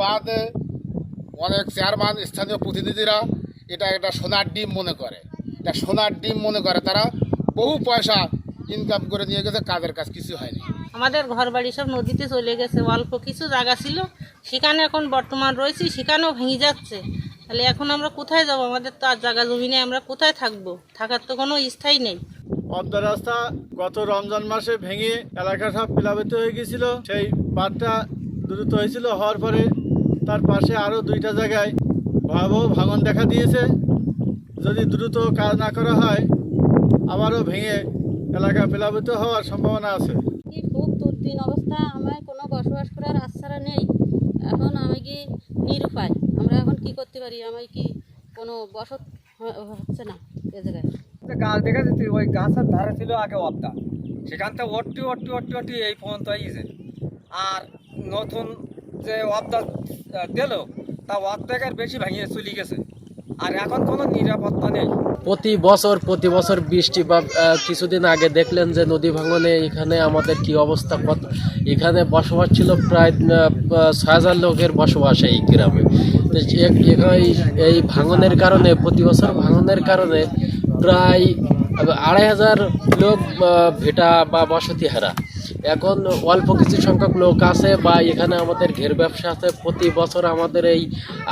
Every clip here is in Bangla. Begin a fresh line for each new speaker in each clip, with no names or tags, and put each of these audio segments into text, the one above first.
বাদে অনেক চেয়ারম্যান স্থানীয় প্রতিনিধিরা এটা একটা সোনার ডিম মনে করে, এটা সোনার ডিম মনে করে। তারা বহু পয়সা ইনকাম করে নিয়ে গেছে, কাজের কাজ কিছু হয়নি।
আমাদের ঘর বাড়ি সব নদীতে চলে গেছে, অল্প কিছু জায়গা ছিল সেখানে এখন বর্তমান রয়েছি, সেখানেও ভেঙে যাচ্ছে। তাহলে এখন আমরা কোথায় যাব? আমাদের তো আর জায়গা জমি নেই, আমরা কোথায় থাকবো? থাকার তো কোনো স্থায়ী নেই।
পদ্মা রাস্তা গত রমজান মাসে ভেঙে এলাকা সব প্লাবিত হয়ে গিয়েছিল। সেই বাঁধটা দ্রুত হয়েছিল, হওয়ার পরে তার পাশে আরও 2টা জায়গায় ভয়াবহ ভাঙন দেখা দিয়েছে। যদি দ্রুত কাজ না করা হয় আবারও ভেঙে এলাকা প্লাবিত হওয়ার সম্ভাবনা আছে।
কি খুব দুর্দিন অবস্থা, আমার কোনো বসবাস করার আশ্রয় নেই। এখন আমি কি নিরুপায়, আমরা এখন কি করতে পারি? আমি কি কোনো বসত হচ্ছে না এ জায়গায়।
গাছ দেখা যেতে ওই গাছের ধারে ছিল আগে অবদা, সেখান থেকে অট্টি এই পর্যন্ত আইছে। আর নতুন যে অবদা দিল তা অর্ধেকের বেশি ভেঙে চলে গেছে, আর এখন কোনো নিরাপত্তা নেই।
প্রতি বছর বৃষ্টি বা কিছুদিন আগে দেখলেন যে নদী ভাঙনে এখানে আমাদের কি অবস্থা। এখানে বসবাস ছিল প্রায় 6,000 লোকের বসবাস এই গ্রামে। এই ভাঙনের কারণে, প্রতি বছর ভাঙনের কারণে প্রায় 2,500 লোক ভেটা বা বসতি হারা। এখন অল্প কিছু সংখ্যক লোক আছে বা এখানে আমাদের ঘের ব্যবসা আছে। প্রতি বছর আমাদের এই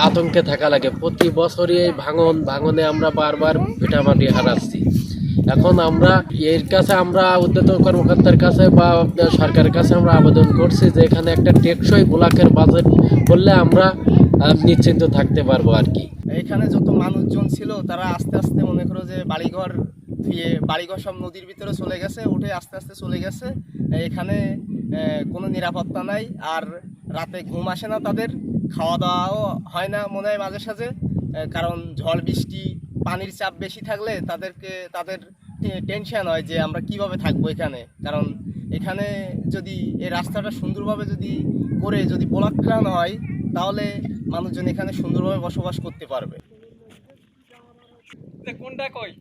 আতঙ্কে থাকা লাগে, প্রতি বছরই এই ভাঙনে আমরা বারবার ভিটামাটি হারাচ্ছি। এখন আমরা এর কাছে, আমরা উদ্যোতন কর্মকর্তার কাছে বা সরকারের কাছে আমরা আবেদন করছি যে এখানে একটা টেকসই ব্লকের বাজেট করলে আমরা নিশ্চিন্ত থাকতে পারবো আর কি।
এখানে যত মানুষজন ছিল তারা আস্তে আস্তে মনে করো যে বাড়িঘর সব নদীর ভিতরে চলে গেছে, উঠে আস্তে আস্তে চলে গেছে। এখানে কোনো নিরাপত্তা নাই, আর রাতে ঘুম আসে না, তাদের খাওয়া দাওয়াও হয় না মনে হয় মাঝে সাঝে। কারণ ঝড় বৃষ্টি, পানির চাপ বেশি থাকলে তাদের টেনশন হয় যে আমরা কিভাবে থাকবো এখানে। কারণ এখানে যদি এই রাস্তাটা সুন্দরভাবে যদি ব্লক করানো হয় তাহলে মানুষজন এখানে সুন্দরভাবে বসবাস করতে পারবে।
কোনটা কই?